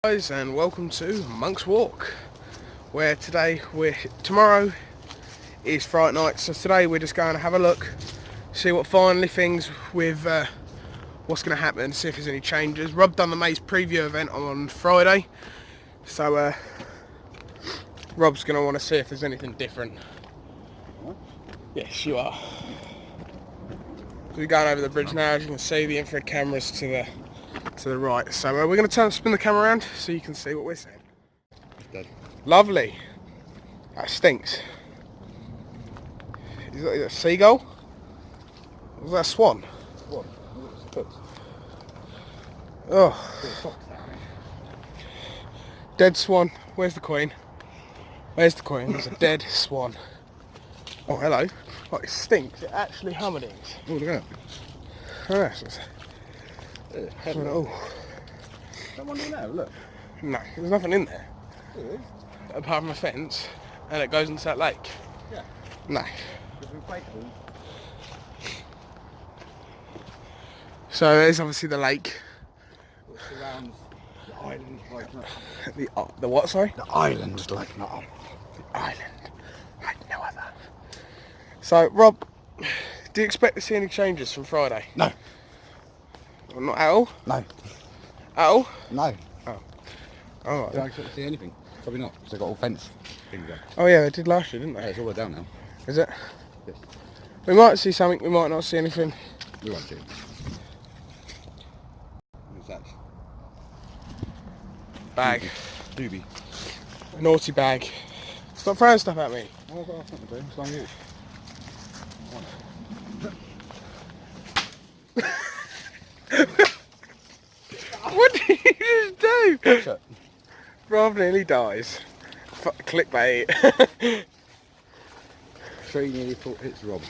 Guys, and welcome to Monk's Walk, where tomorrow is Fright night. So today we're just going to have a look, see what finally things with what's going to happen, see if there's any changes. Rob done the maze preview event on Friday, so Rob's going to want to see if there's anything different. Yes, you are. We're going over the bridge now. As you can see, the infrared cameras to the right. So we're going to spin the camera around so you can see what we're seeing. Lovely. That stinks. Is that a seagull? Or was that a swan? Swan. Oh. Dead swan. Where's the queen? Where's the queen? There's a dead swan. Oh, hello. Oh, it stinks. It actually hummerdings. Oh, look at that. Oh. That one in there, look. No, there's nothing in there. There is. Apart from a fence, and it goes into that lake. Yeah. No. It's inflatable. So there's obviously the lake. It surrounds the island like that. The what, sorry? The island like that. The island. Like no other. So, Rob, do you expect to see any changes from Friday? No. Well, not at all? No. At all? No. Oh. Alright. Do I expect to see anything? Probably not, because they've got all fence things up. Oh yeah, they did last year, didn't Yeah, they? it's all down now. Is it? Yes. We might see something, we might not see anything. We won't see it. What's that? Bag. Doobie. A naughty bag. Stop throwing stuff at me. Oh, I've got something to do. It's on you. What did you just do? Shut. Rob nearly dies. Clickbait. Tree nearly thought it's Rob.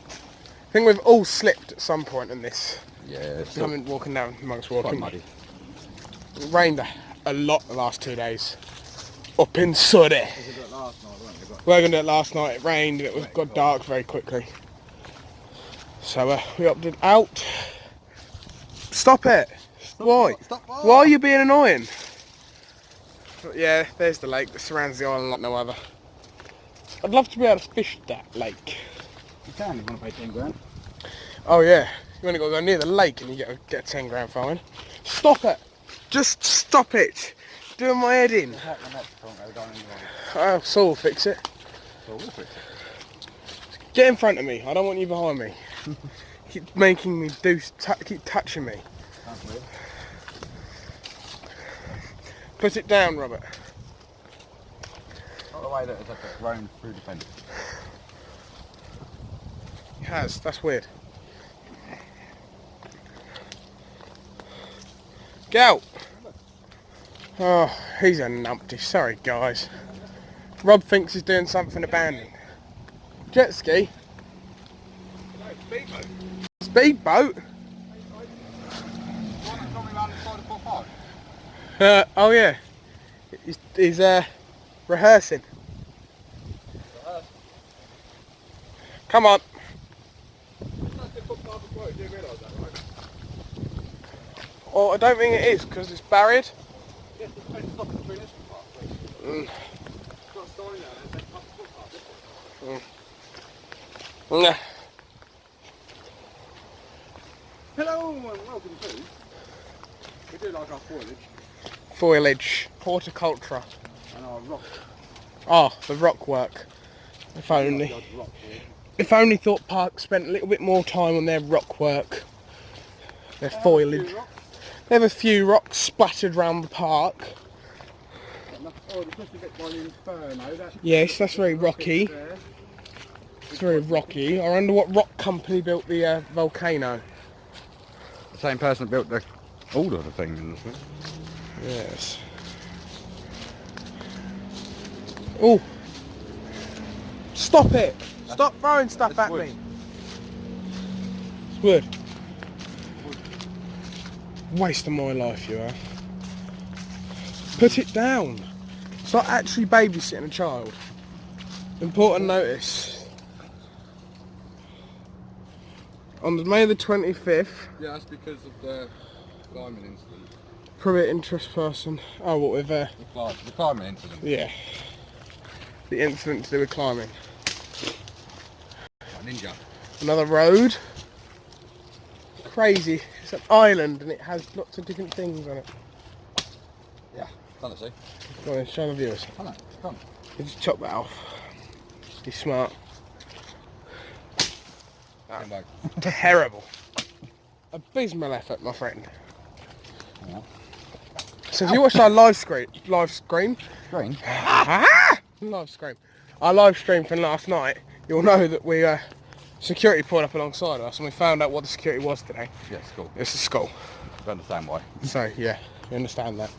I think we've all slipped at some point in this. Yeah, it's Walking down amongst quite walking. muddy. It rained a lot the last 2 days. Up in Surrey. We did it last night, weren't we? We were going to do it last night. It rained and it got dark very quickly. So we opted out. Stop it! Why? Stop. Why are you being annoying? But yeah, there's the lake that surrounds the island like no other. I'd love to be able to fish that lake. You can if you want to pay 10 grand. Oh yeah, you only got to go near the lake and you get a 10 grand fine. Stop it! Just stop it! Doing my head in. Oh, so we'll fix it. So we'll fix it. Get in front of me. I don't want you behind me. Keep making me keep touching me. Put it down, Robert. Not the way that it's like it's grown through the fence. It has. That's weird. Get out. Oh, he's a numpty. Sorry, guys. Rob thinks he's doing something abandoned. Jet ski? No, speedboat. Speedboat? Oh yeah. He's rehearsing. Come on. Oh, I don't think it is because it's barried. Nah. Hello and welcome to. We do like our Foliage, horticulture. and our rock. Oh, the rock work. If only. If only Thorpe Park spent a little bit more time on their rock work. Their foliage. They have a few rocks splattered around the park. Yes, that's very rocky. It's very rocky. I wonder what rock company built the volcano. The same person built all of the things in this one. Yes. Oh! Stop it! Stop throwing stuff at me! It's wood. Waste of my life, you are. Put it down. It's not actually babysitting a child. Important notice. On May the 25th. Yeah, that's because of the diamond incident. Private interest person. Oh, what with The climbing incident. yeah. The incident to do with climbing. Ninja. Another road. Crazy. It's an island and it has lots of different things on it. Yeah, can't see. Go on, show the viewers. Come on, come. You just chop that off. He's smart. Come back. Terrible. Abysmal effort, my friend. Yeah. So if you watched our live stream, Green. live stream, our live stream from last night, you'll know that we security pulled up alongside us and we found out what the security was today. Yeah, school. It's a school. I understand why. So yeah, you understand that.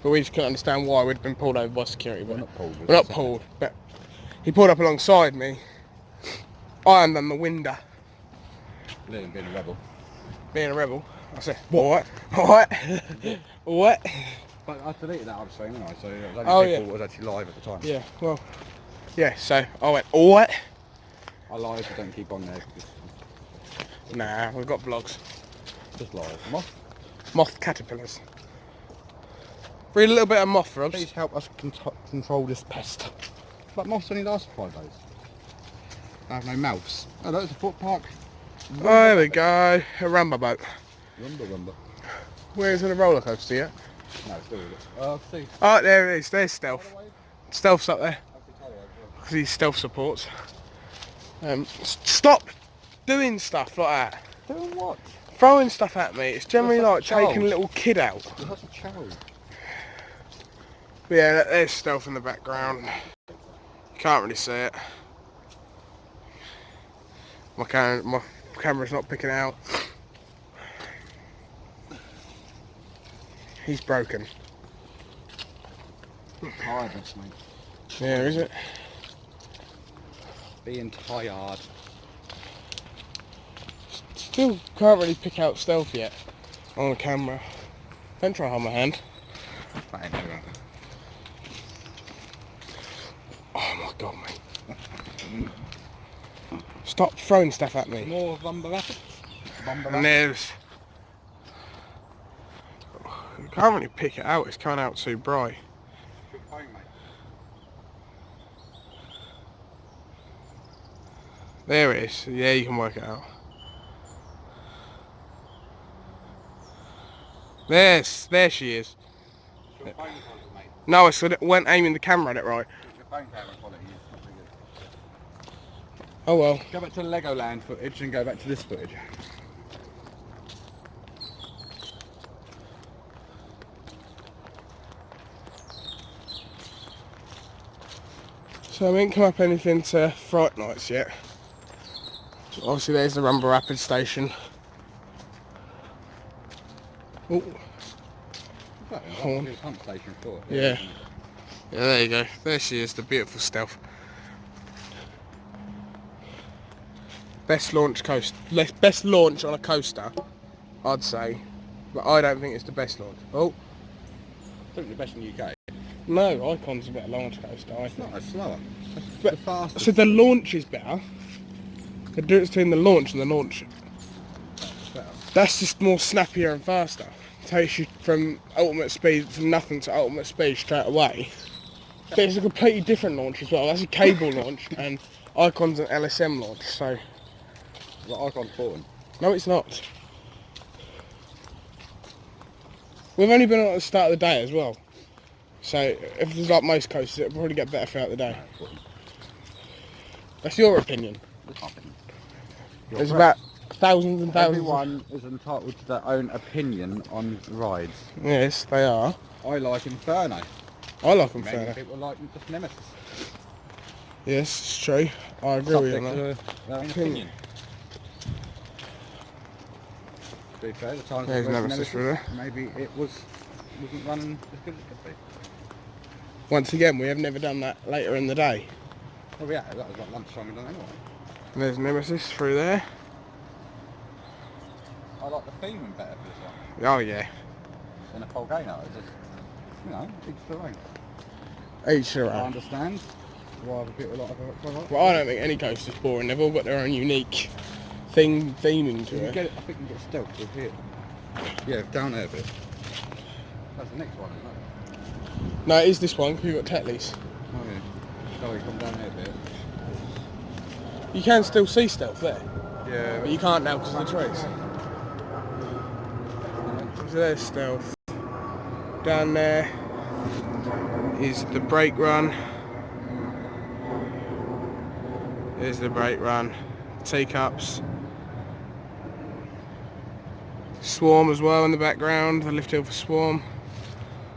But we just couldn't understand why we'd been pulled over by security. We're not pulled. We're not pulled, but he pulled up alongside me. I undone the window. Being a rebel. Being a rebel. I said, what? What? What? But I deleted that other stream, didn't I? So it was Oh, only people yeah. that was actually live at the time. Yeah, well, yeah, so I went, what? I live, but don't keep on there. Because Nah, we've got vlogs. just live. Moth caterpillars. Read a little bit of moth, Robs. Please help us control this pest. But moths only last for 5 days. I have no mouths. Oh, that's a foot park. There we go, a rumba boat. Rumba. Where's the roller coaster yet? No, still see. Oh, there it is, there's Stealth. Stealth's up there. Because he's stealth supports. Stop doing stuff like that. Doing what? Throwing stuff at me, it's generally You're like such a taking a little kid out. You're such a child. But yeah, there's Stealth in the background. You can't really see it. My camera's not picking out. He's broken. Tiredness, mate. Yeah, is it? Being tired. Still can't really pick out Stealth yet on the camera. Don't try to hold my hand. That ain't right. Oh my god, mate. Stop throwing stuff at me. More Rumba Rapids. And there's... You can't really pick it out, it's coming out too bright. Good phone, mate. There it is. Yeah, you can work it out. There she is. Your phone quality, mate. No, I said it weren't aiming the camera at it right. Your phone camera quality is not very good. Oh well. Go back to the Legoland footage and go back to this footage. So I didn't come up anything to Fright Nights yet. Obviously there's the Rumba Rapids station. Oh, horn. Pump station for it. Yeah. Yeah, there you go. There she is, the beautiful Stealth. Best launch on a coaster, I'd say. But I don't think it's the best launch. Oh, I think the best in the UK. no, Icon's a better launch coaster, I It's think. not as slower. It's But- the fastest. So the launch is better. The difference between the launch and the launch. Better. That's just more snappier and faster. Takes you from ultimate speed, from nothing to ultimate speed straight away. But it's a completely different launch as well. That's a cable launch and Icon's an LSM launch, so... The Icon's important. No, it's not. We've only been on at the start of the day as well. So if it's like most coasters, it'll probably get better throughout the day. That's your opinion. It's not opinion. There's about thousands and thousands. Everyone is entitled to their own opinion on rides. Yes, they are. I like Inferno. I like them Many fair. people like just Nemesis. Yes, it's true. I agree with you on that. Subject to their own opinion. To be fair, the times There's we went to Nemesis through there. maybe it wasn't running as good as it could be. Once again, we have never done that later in the day. Well, yeah, that was like lunchtime and done anyway. And there's Nemesis through there. I like the theming better for this one Oh yeah. than a volcano. It's just, you know, each their own. Each their I own. understand why other people like it. Well, I don't think any coaster's boring. They've all got their own unique theming to You it. get it, I think you get stealth with here. Yeah, down there a bit. That's the next one, isn't it? No, it is this one, because you've got Tetley's. Oh yeah. Oh, you come down there a bit. You can still see stealth there, Yeah. but you can't now because of the trees. So there's stealth. Down there is the brake run. There's the brake run. Teacups. Swarm as well in the background, the lift hill for Swarm.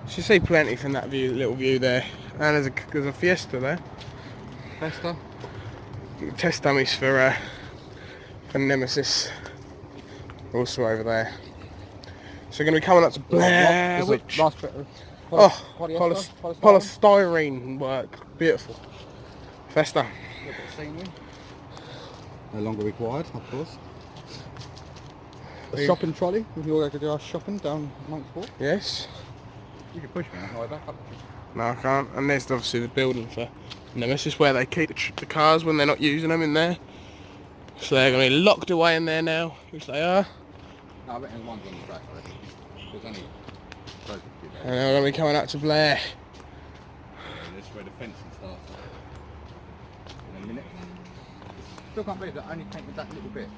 You should see plenty from that view, little view there. And there's a Fiesta there. Fiesta? Test dummies for Nemesis. Also over there. So we're going to be coming up to Blair Witch. Last bit of polystyrene work. Beautiful. Fiesta. A bit of scenery. No longer required, of course. A shopping trolley, if you all go to do our shopping down Monk's Walk. Yes. You can push me like that. No, I can't. And there's obviously the building for Nemesis where they keep the cars when they're not using them in there. So they're going to be locked away in there now, which they are. No, I reckon the one's on the track, I reckon. There's only close to And they're going to be coming up to Blair. Yeah, this is where the fencing starts. In a minute. Still can't believe that I only painted that little bit.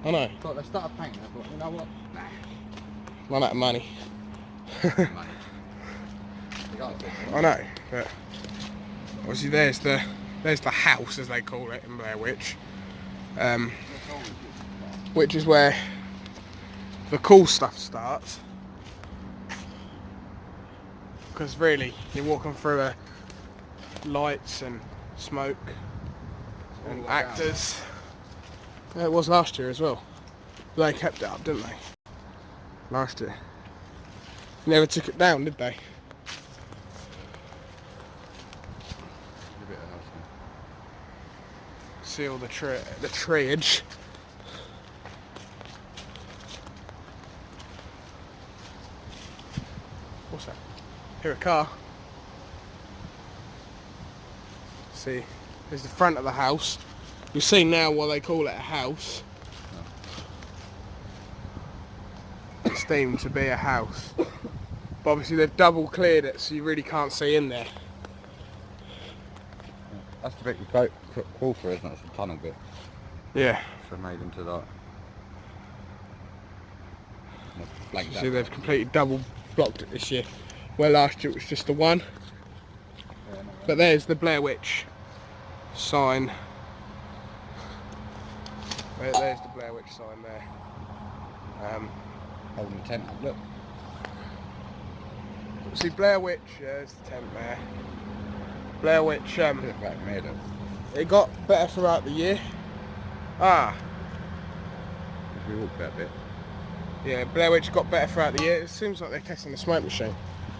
I know. So they started painting, I thought, you know what? Nah. Run out of money. Money. I know, but obviously there's the house, as they call it in Blair Witch, which is where the cool stuff starts. Because really, you're walking through lights and smoke and actors. Yeah, it was last year as well. They kept it up, didn't they? Last year. Never took it down, did they? See all the treeage. What's that? Hear a car. See, there's the front of the house. You see now why they call it a house. It's deemed to be a house. But obviously they've double cleared it so you really can't see in there. That's the bit you crawl through, isn't it? It's the tunnel bit. Yeah. So made into that. See, they've completely double blocked it this year. Where last year it was just the one. Yeah, But there's the Blair Witch sign. There's the Blair Witch sign there. Holding the tent up, look. See, Blair Witch, yeah, there's the tent there. Blair Witch, it got better throughout the year. We walked that bit. Yeah, Blair Witch got better throughout the year. It seems like they're testing the smoke machine.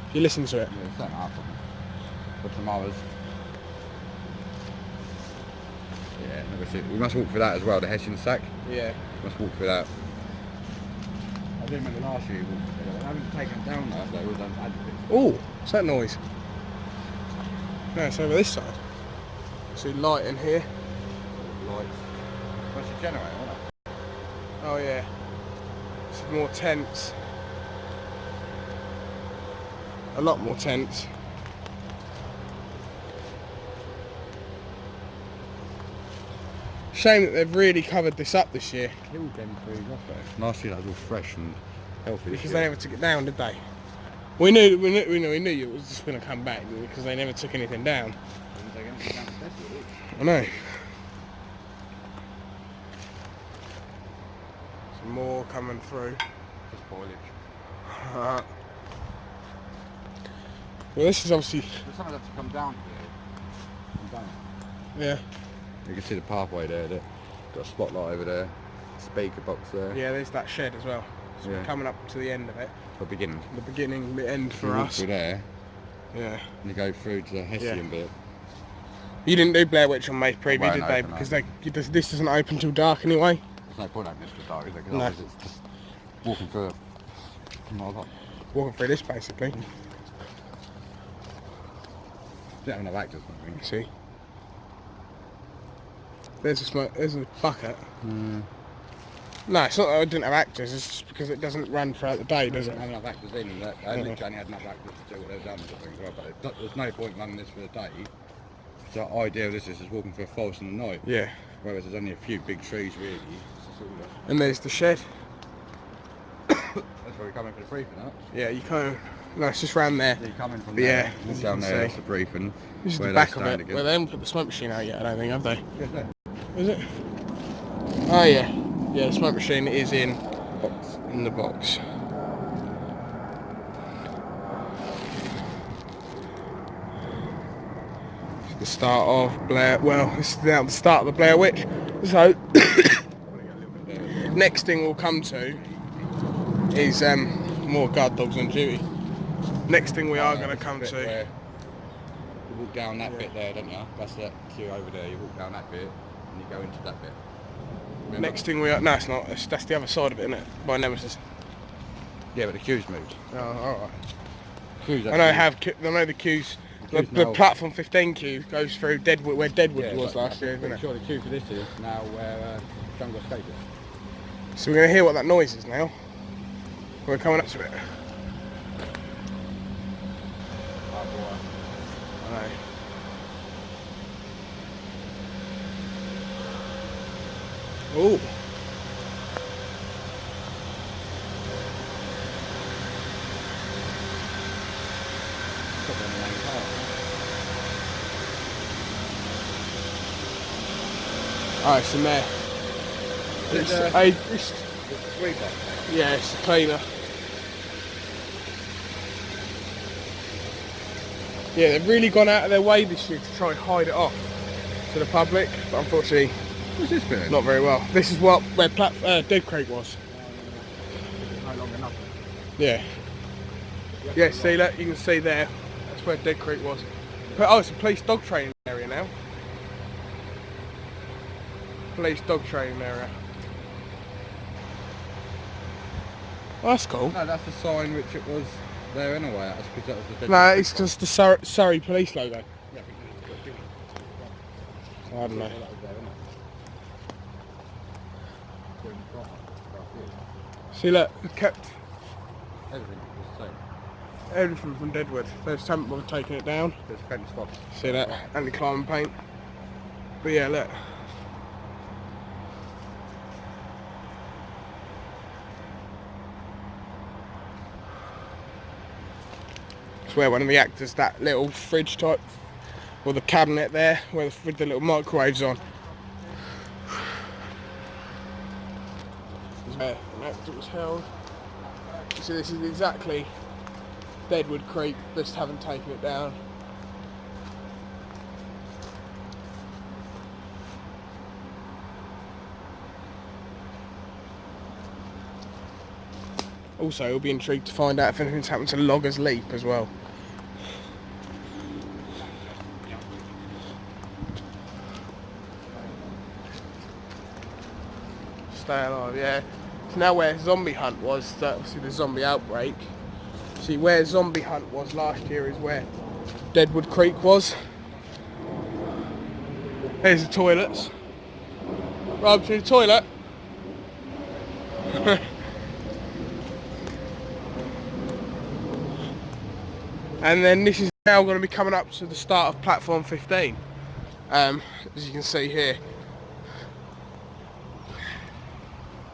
If you listen to it. Yeah, it's setting up for some hours. Yeah, we must walk through that as well, the Hessian sack. Yeah. We must walk through that. I did remember last year, I haven't taken it down though, we've done added bits. Oh, what's that noise? No, it's over this side. See light in here. Lights. That's a generator, isn't it? Oh yeah. Some more tents. A lot more tents. Shame that they've really covered this up this year. Killed them trees off though. Last year that was all fresh and healthy. Because they never took it down, did they? We knew it was just going to come back because they never took anything down. I know. Some more coming through. Just foliage. Well, this is obviously. There's something that's to come down here. Come down. Yeah. You can see the pathway there. Got a spotlight over there. Speaker box there. Yeah, there's that shed as well. So we're coming up to the end of it. The beginning. The beginning, the end for you walk us. through there. Yeah. And you go through to the Hessian bit. You didn't do Blair Witch on May Preview, Well, did no, they? no. Because this doesn't open till dark anyway. There's no point opening this for dark, is there? Because No. otherwise it's just walking through it. Not a lot. Walking through this basically. Don't have enough actors, I think. See. There's a bucket. No, it's not that I didn't have actors, it's just because it doesn't run throughout the day, does it? Doesn't have enough actors in, and I literally only had enough actors to do what they've done, sort of thing, as well, but there's no point running this for the day. So the idea of this is just walking through a forest in the night. Yeah. Whereas there's only a few big trees, really. And there's the shed. That's where we're coming for the briefing, huh? Yeah, you can't. No, it's just round there. Yeah, you're coming from there. Yeah, it's down there, that's the briefing. This is the back of it. Well, they haven't put the smoke machine out yet, I don't think, have they? Yes, no. Is it? Oh, yeah. Yeah, the smoke machine is in the box. The start of Blair. Well, it's now the start of the Blair Witch. So, next thing we'll come to is more guard dogs on duty. Next thing we are going to come to. You walk down that bit there, don't you? That's that queue over there. You walk down that bit and you go into that bit. Remember? Next thing we are. No, it's not. That's the other side of it, isn't it? By Nemesis. Yeah, but the queue's moved. Oh, alright. Queue's I know the queues. The platform 15 queue goes through Deadwood, where Deadwood was last year, isn't it? Sure, the queue for this is now where Jungle Escape is. So we're going to hear what that noise is now. We're coming up to it. Oh boy. I know. Oh. Oh, it's in there. It's Sweeper. yeah, it's a cleaner. Yeah, they've really gone out of their way this year to try and hide it off to the public, but unfortunately, What's this bit? not very well. This is where Dead Creek was. No longer nothing. Yeah. Yeah, see that? You can see there. That's where Dead Creek was. But, oh, it's a police dog training area now. Police dog training area. Oh, that's cool. No, that's the sign which it was there anyway. That's because that was the dead. No, it's just the Surrey police logo. Yeah, I don't know. See, look, it kept Everything was the same. everything from Deadwood. They just haven't bothered taking it down. There's plenty of spots. See that? Anti-climbing paint. But yeah, look. It's where one of the actors, that little fridge type, or the cabinet there, with the little microwaves on. Where an actor was held. So this is exactly Deadwood Creek, just haven't taken it down. Also, you'll be intrigued to find out if anything's happened to Loggers Leap as well. Stay alive, yeah. So now where Zombie Hunt was, obviously the zombie outbreak. See, where Zombie Hunt was last year is where Deadwood Creek was. There's the toilets. Right up to the toilet. And then this is now going to be coming up to the start of platform 15. As you can see here.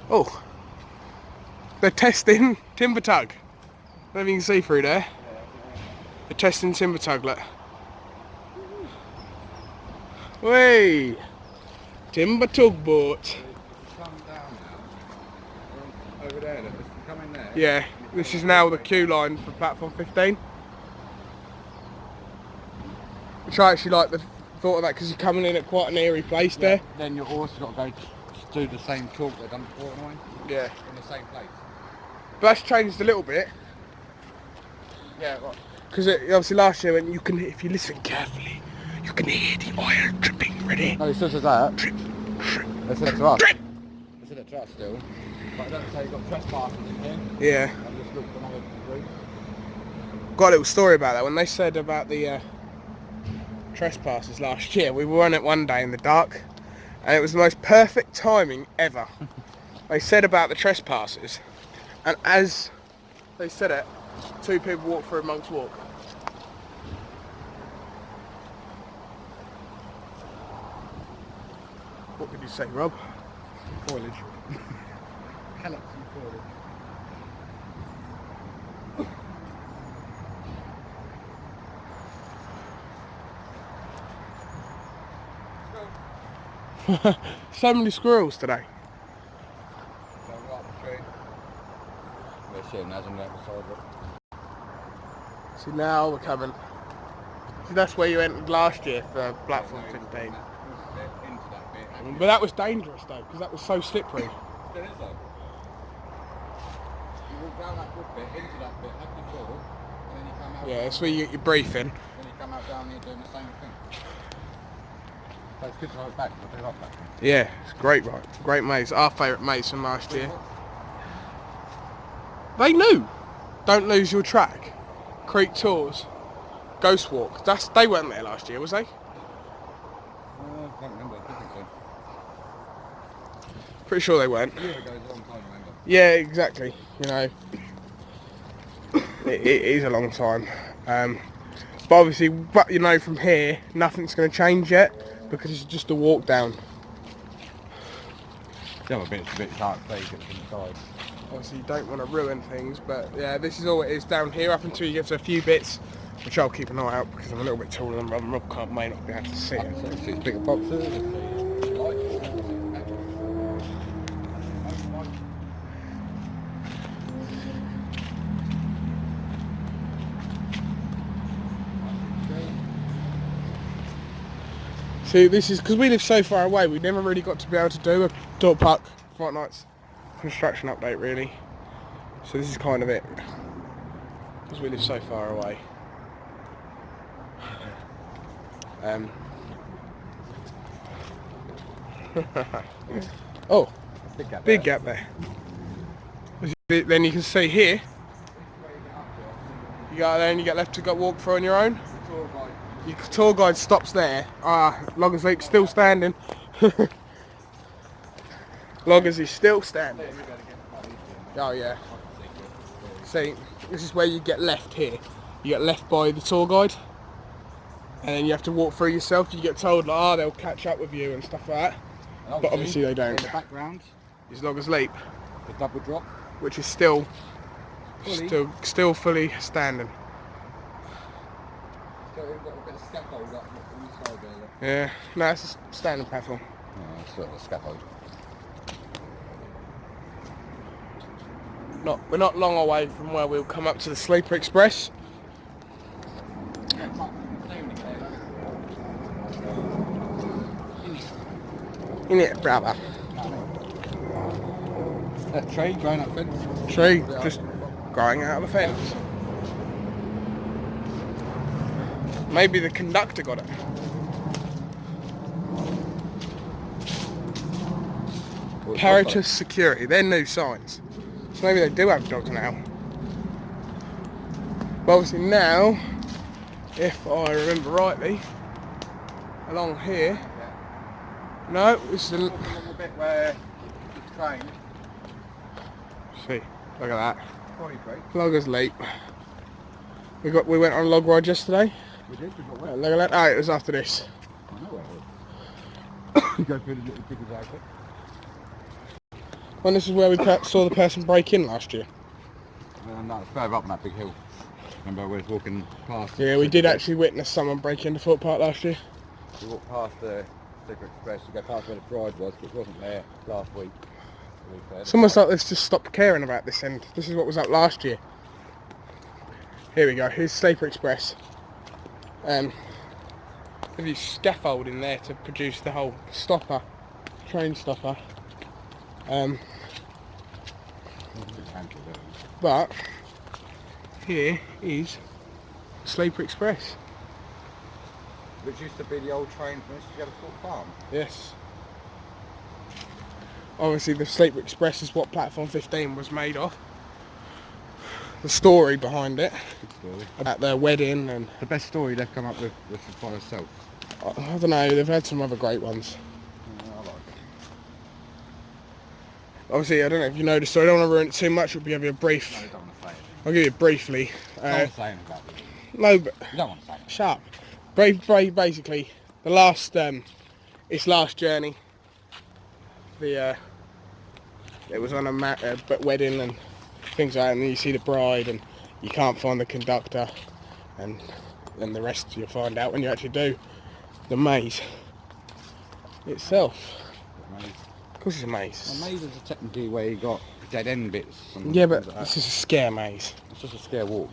Oh, they're testing timber tug. I don't know if you can see through there. They're testing timber tug, look. Way, timber tugboat. Come down now. Over there, look. Come in there. Yeah, this is now the queue line for platform 15. Which I actually like the thought of that because you're coming in at quite an eerie place there. Then you're also got to go do the same talk they've done before, anyway. Yeah. In the same place. But that's changed a little bit. Yeah, right. Because obviously last year when you can, if you listen carefully, you can hear the oil dripping. Ready? No, it still says that. Drip, drip, They said it to us. drip. They said it to us still. But I don't say you've got trespassers in here. Yeah. I've just looked for another route. Got a little story about that. When they said about the trespassers last year, we were on it one day in the dark, and it was the most perfect timing ever. they said about the trespassers, and as they said it, 2 people walked through Monk's Walk. What did you say, Rob? Foliage. Pellets and foliage. So many squirrels today. See, now we're coming. See, that's where you entered last year for platform 15. But that was dangerous though, because that was so slippery. It is though. You walk down that good bit, into that bit, have your tour, and then you come out. Yeah, that's where you get your briefing. Then you come out down here doing the same thing. So it's good to hold back, but they love that. Yeah, it's great, right? Great maze. Our favourite maze from last year. They knew. Don't lose your track. Creek tours. Ghost walk. They weren't there last year, was they? I can't remember. I think so. Pretty sure they weren't. A year ago is a long time, remember? Yeah, exactly. You know, it is a long time. But obviously, you know, from here, nothing's going to change yet because it's just a walk down. The other bit's a bit hard to take it inside. Obviously, you don't want to ruin things, but yeah, this is all it is down here up until you get to a few bits, which I'll keep an eye out because I'm a little bit taller than Rob, and Rob may not be able to see it. So it's bigger boxes. See, this is because we live so far away, we never really got to be able to do a Dog Park Fright Nights construction update really. So this is kind of it, because we live so far away. Oh, big gap there. Then you can see here, you go there and you get left to go walk through on your own. Your tour guide stops there. Loggers Leap still standing. Loggers is still standing. Oh yeah. See, this is where you get left here. You get left by the tour guide, and then you have to walk through yourself. You get told like, they'll catch up with you and stuff like that. But obviously they don't. In the background Is Loggers Leap, the double drop, which is still fully standing. Got a bit of scaffold up on the side there. Yeah, no, it's a standing platform. Oh, it's sort of a scaffold. We're not long away from where we'll come up to the Sleeper Express. In it, brother. That tree growing up fence. Tree just growing out of the fence. Maybe the conductor got it. Paratus Security, they're new signs. So maybe they do have dogs now. But obviously now, if I remember rightly, along here, no, this is a little bit where it's trained. See, look at that. Loggers Leap. We went on a log ride yesterday. We did. Look at that. Oh, it was after this. I know where it is. You go through the little pickles outfit. Well, this is where we saw the person break in last year. No, it's further up on that big hill. Remember we was walking past. Yeah, we did actually witness someone break into Foot Park last year. We walked past the Sleeper Express to go past where the bride was, which wasn't there last week. It's almost like they've just stopped caring about this end. This is what was up last year. Here we go, here's Sleeper Express. There's a scaffold in there to produce the whole stopper, train stopper. But here is Sleeper Express. Which used to be the old train from used to go to Fort Farm. Yes. Obviously the Sleeper Express is what platform 15 was made of. The story behind it. Good story. About their wedding and... The best story they've come up with was by herself. I don't know, they've had some other great ones. I like it. obviously, I don't know if you know the story. I don't want to ruin it too much. I'll give you a brief. No, you don't want to say it. I'll give you briefly. You don't want to say anything about it. No, but You don't want to say it. shut up. Basically, the last, its last journey. It was on a wedding and things like that, and then you see the bride and you can't find the conductor, and then the rest you'll find out when you actually do the maze itself. Maze. Of course it's a maze. A maze is technically where you got dead end bits. And Yeah, but like this is a scare maze. it's just a scare walk.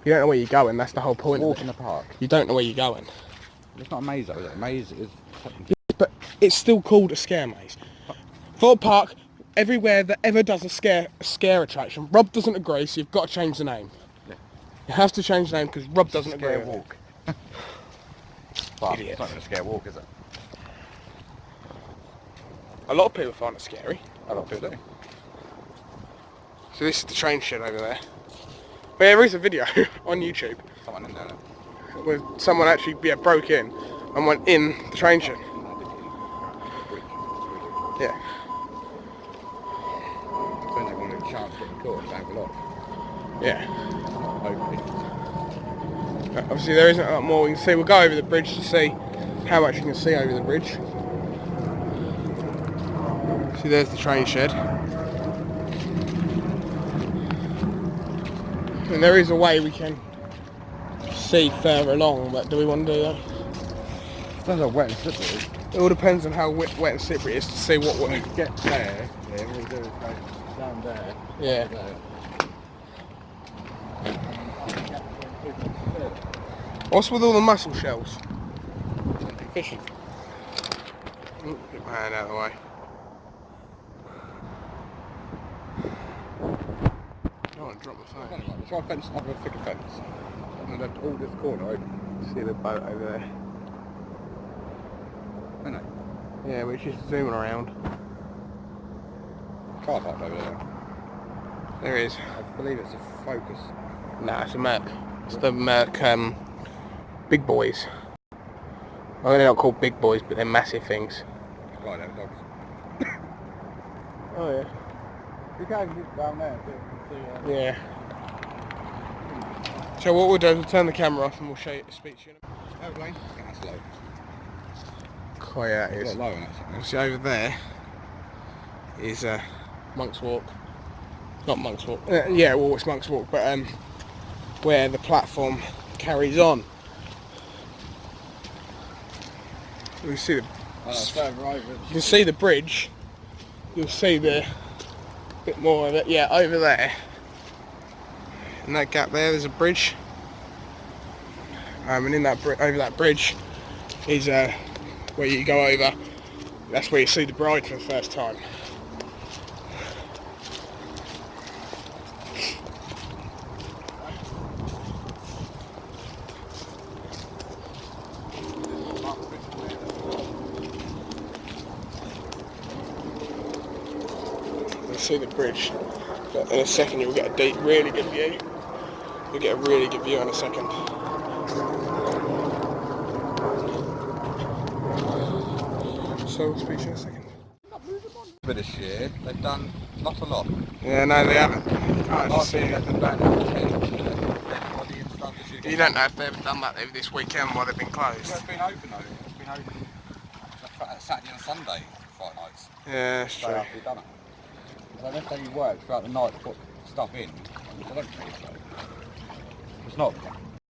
You don't know where you're going, that's the whole point Walk of in it. the park. You don't know where you're going. It's not a maze though, is it? A maze is technically... But it's still called a scare maze. For a park, everywhere that ever does a scare attraction, Rob doesn't agree, so you've got to change the name. Yeah. You have to change the name because Rob doesn't agree Scare with it. walk. But Idiot. it's not going to scare walk, is it? A lot of people find it scary. A lot of people do. So this is the train shed over there. But there is a video on YouTube Someone in there. where someone actually broke in and went in the train shed. Yeah. Depends if you want a chance of getting caught, it's over lock. Yeah. Hopefully. Obviously there isn't a lot more we can see. We'll go over the bridge to see how much you can see over the bridge. See, there's the train shed. And there is a way we can see further along, but do we want to do that? Depends how wet and slippery it is. It all depends on how wet and slippery it is to see what When way. we get there, yeah, what we do is go down there. Yeah. There. What's with all the mussel shells? Fishing. Get my hand out of the way. I don't want to drop my phone. Try a fence, have a thicker fence. And then all this corner open. See the boat over there. I know. Yeah, we're just zooming around. Car park over there. There is. I believe it's a Focus. Nah, it's a Merc. It's the Merc big boys. Well, they're not called big boys, but they're massive things. Right, them dogs. Oh yeah. You can get down there too. Yeah. So what we'll do is we'll turn the camera off and we'll show you, speak to you. Airplane? That's low. Oh yeah, it It's is. a lot low on that something. Obviously over there is Monk's Walk. Not Monk's Walk. Yeah, well it's Monk's Walk, but where the platform carries on. You can see Further over. you can see the bridge. You'll see the bit more of it. Yeah, over there. In that gap there's a bridge. And in that over that bridge is where you go over. That's where you see the bride for the first time. You see the bridge, but in a second you'll get a really good view. You'll get a really good view in a second. So we'll speak to you in a second. For this year, they've done not a lot. Yeah, no, they haven't. Last year, they've been back down to 10. You don't know if they've done that over this weekend while they've been closed. It's been open though. It's been open Saturday and Sunday, Fright Nights. Yeah, that's So true. after we've done it. So unless they work throughout the night to put stuff in, which I don't think so. It's not.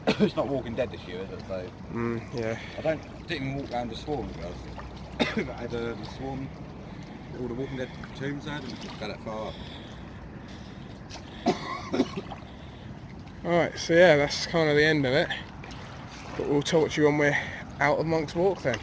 It's not Walking Dead this year, is it? So Yeah. I didn't even walk around the Swarm, guys. I had the Swarm, all the Walking Dead tombs there, didn't go that far up. Alright, so yeah, that's kind of the end of it. But we'll talk to you when we're out of Monk's Walk then.